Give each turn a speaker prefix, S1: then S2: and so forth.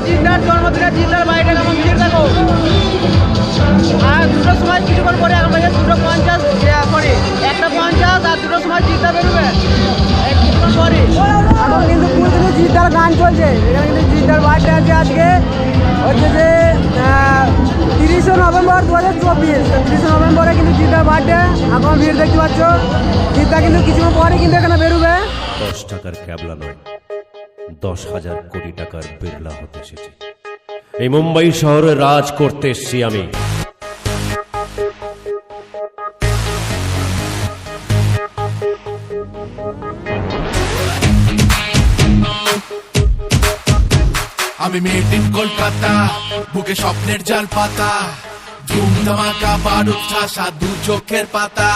S1: জিদ্দার জন্মদিনে জিদ্দার বাড়িটা কেমন ভিড় দেখো। আর দুটোর সময় কিছুক্ষণ পরে এখন বাজে 2:50, সরি 1:50, আর 2টোর সময় জিদ্দা বেরোবে কিছুক্ষণ পরে। এখন কিন্তু পুরো কিন্তু জিদ্দার গান চলছে। এখানে কিন্তু জিদ্দার বার্থডে আছে আজকে, হচ্ছে যে 30শে নভেম্বর 2024। 30শে নভেম্বরে কিন্তু জিদ্দার বার্থডে। এখন ভিড় দেখতে পাচ্ছ। জিদ্দা কিন্তু কিছুক্ষণ পরে কিন্তু এখানে বেরোবে।
S2: 10 টাকার ক্যাবলা নয়, 10,000 কোটি টাকার বিড়লা হতে এসেছি। এই মুম্বাই শহরে রাজ করতে এসেছি আমি।
S3: আমি মেড ইন কলকাতা, বুকে স্বপ্নের জাল পাতা, ধুম ধামাকা বারুদ ঠাসা দু চোখের পাতা।